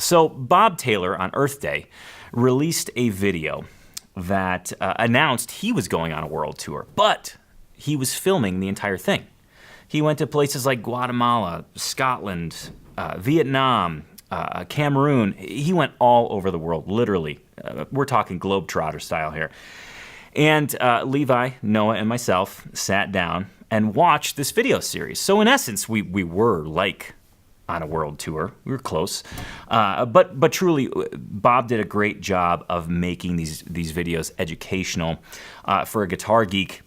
So Bob Taylor on Earth Day released a video that announced he was going on a world tour, but he was filming the entire thing. He went to places like Guatemala, Scotland, Vietnam, Cameroon. He went all over the world, literally. We're talking globetrotter style here. And Levi, Noah, and myself sat down and watched this video series. So in essence, we were like on a world tour. We were close. But truly, Bob did a great job of making these videos educational. For a guitar geek,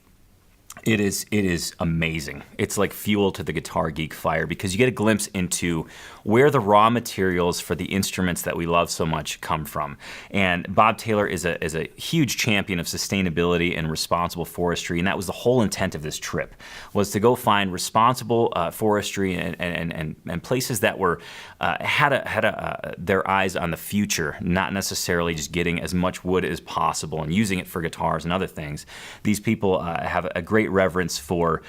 it is amazing. It's like fuel to the guitar geek fire because you get a glimpse into where the raw materials for the instruments that we love so much come from. And Bob Taylor is a huge champion of sustainability and responsible forestry, and that was the whole intent of this trip, was to go find responsible forestry and places that were had their eyes on the future, not necessarily just getting as much wood as possible and using it for guitars and other things. These people have a great reverence for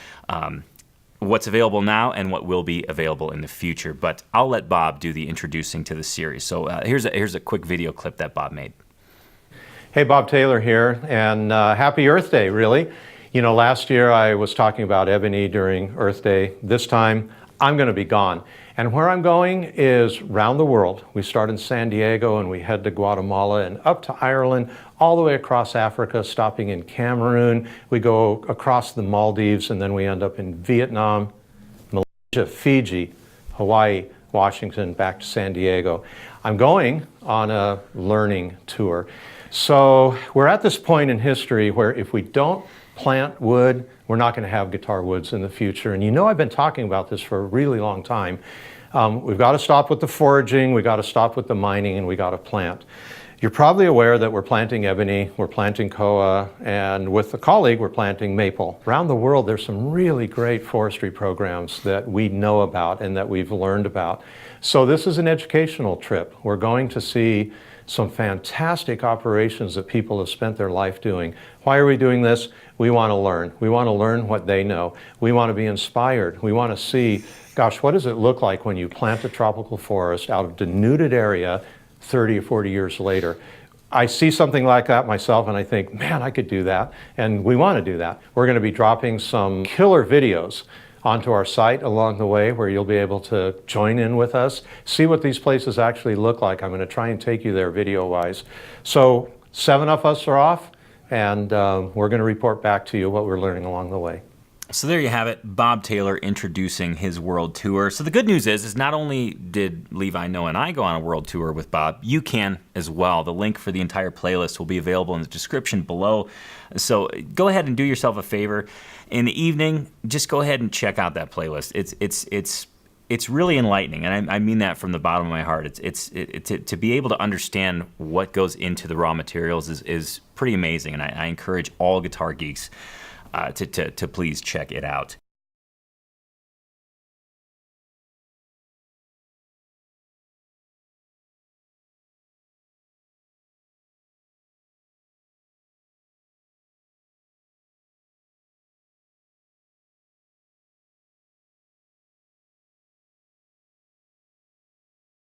what's available now and what will be available in the future. But I'll let Bob do the introducing to the series. So here's a quick video clip that Bob made. Hey, Bob Taylor here, and happy Earth Day, really. You know, last year I was talking about Ebony during Earth Day. This time I'm going to be gone. And where I'm going is around the world. We start in San Diego and we head to Guatemala and up to Ireland, all the way across Africa, stopping in Cameroon. We go across the Maldives and then we end up in Vietnam, Malaysia, Fiji, Hawaii, Washington, back to San Diego. I'm going on a learning tour. So we're at this point in history where if we don't plant wood, we're not going to have guitar woods in the future. And you know I've been talking about this for a really long time. We've got to stop with the foraging, we've got to stop with the mining, and we got to plant. You're probably aware that we're planting ebony, we're planting koa, and with a colleague we're planting maple. Around the world there's some really great forestry programs that we know about and that we've learned about. So this is an educational trip. We're going to see some fantastic operations that people have spent their life doing. Why are we doing this? We want to learn. We want to learn what they know. We want to be inspired. We want to see, gosh, what does it look like when you plant a tropical forest out of denuded area 30 or 40 years later? I see something like that myself and I think, man, I could do that. And we want to do that. We're going to be dropping some killer videos onto our site along the way where you'll be able to join in with us, see what these places actually look like. I'm going to try and take you there video-wise. So 7 of us are off, and we're going to report back to you what we're learning along the way. So there you have it, Bob Taylor introducing his world tour. So the good news is not only did Levi, Noah, and I go on a world tour with Bob, you can as well. The link for the entire playlist will be available in the description below. So go ahead and do yourself a favor. In the evening, just go ahead and check out that playlist. It's really enlightening, and I mean that from the bottom of my heart. To be able to understand what goes into the raw materials is pretty amazing, and I encourage all guitar geeks to please check it out.